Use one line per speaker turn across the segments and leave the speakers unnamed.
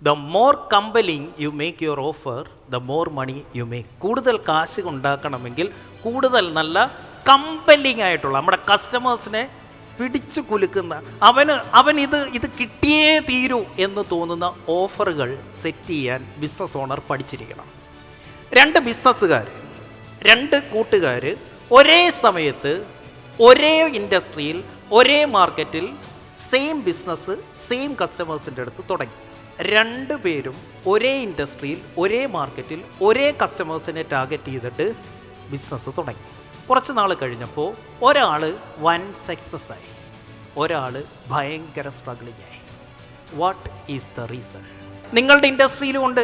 The more compelling you make your offer, the more money you make. കൂടുതൽ കാശ് ഉണ്ടാക്കണമെങ്കിൽ കൂടുതൽ നല്ല കമ്പലിങ് ആയിട്ടുള്ള നമ്മുടെ കസ്റ്റമേഴ്സിനെ പിടിച്ചു കുലുക്കുന്ന, അവൻ ഇത് കിട്ടിയേ തീരൂ എന്ന് തോന്നുന്ന ഓഫറുകൾ സെറ്റ് ചെയ്യാൻ ബിസിനസ് ഓണർ പഠിച്ചിരിക്കണം. രണ്ട് ബിസിനസ്സുകാർ, രണ്ട് കൂട്ടുകാർ ഒരേ സമയത്ത് ഒരേ ഇൻഡസ്ട്രിയിൽ ഒരേ മാർക്കറ്റിൽ സെയിം ബിസിനസ് സെയിം കസ്റ്റമേഴ്സിൻ്റെ അടുത്ത് തുടങ്ങി. രണ്ട് പേരും ഒരേ ഇൻഡസ്ട്രിയിൽ ഒരേ മാർക്കറ്റിൽ ഒരേ കസ്റ്റമേഴ്സിനെ ടാർഗറ്റ് ചെയ്തിട്ട് ബിസിനസ് തുടങ്ങി. കുറച്ച് നാൾ കഴിഞ്ഞപ്പോൾ ഒരാൾ വൻ സക്സസ് ആയി, ഒരാൾ ഭയങ്കര സ്ട്രഗ്ലിംഗ് ആയി. What is the reason? നിങ്ങളുടെ ഇൻഡസ്ട്രിയിലും ഉണ്ട്.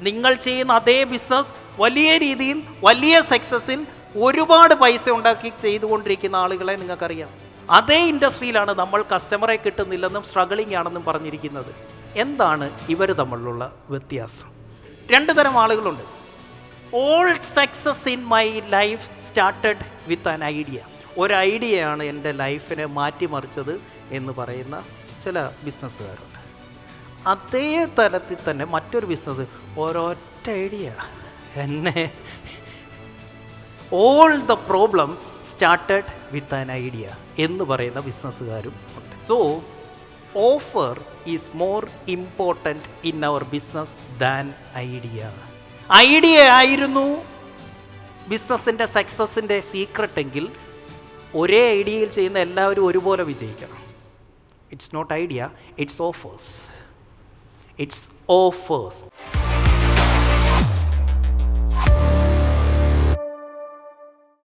നിങ്ങൾ ചെയ്യുന്ന അതേ ബിസിനസ് വലിയ രീതിയിൽ വലിയ സക്സസിൽ ഒരുപാട് പൈസ ഉണ്ടാക്കി ചെയ്തുകൊണ്ടിരിക്കുന്ന ആളുകളെ നിങ്ങൾക്കറിയാം. അതേ ഇൻഡസ്ട്രിയിലാണ് നമ്മൾ കസ്റ്റമറെ കിട്ടുന്നില്ലെന്നും സ്ട്രഗിളിംഗ് ആണെന്നും പറഞ്ഞിരിക്കുന്നത്. എന്താണ് ഇവർ തമ്മിലുള്ള വ്യത്യാസം? രണ്ട് തരം ആളുകളുണ്ട്. All success in my life started with an idea. ഒരു ഐഡിയയാണ് എൻ്റെ ലൈഫിനെ മാറ്റിമറിച്ചത് എന്ന് പറയുന്ന ചില ബിസിനസ്സുകാരുണ്ട്. അതേ തലത്തിൽ തന്നെ മറ്റൊരു ബിസിനസ്, ഒരൊറ്റ ഐഡിയ എന്നെ all the problems started with an idea എന്ന് പറയുന്ന ബിസിനസ്സുകാരും ഉണ്ട്. So offer is more important in our business than idea. Idea ആയിരുന്നു ബിസിനസ്സിൻ്റെ സക്സസിൻ്റെ സീക്രട്ട് എങ്കിൽ ഒരേ ഐഡിയയിൽ ചെയ്യുന്ന എല്ലാവരും ഒരുപോലെ വിജയിക്കണം. It's not idea, it's offers. It's offers.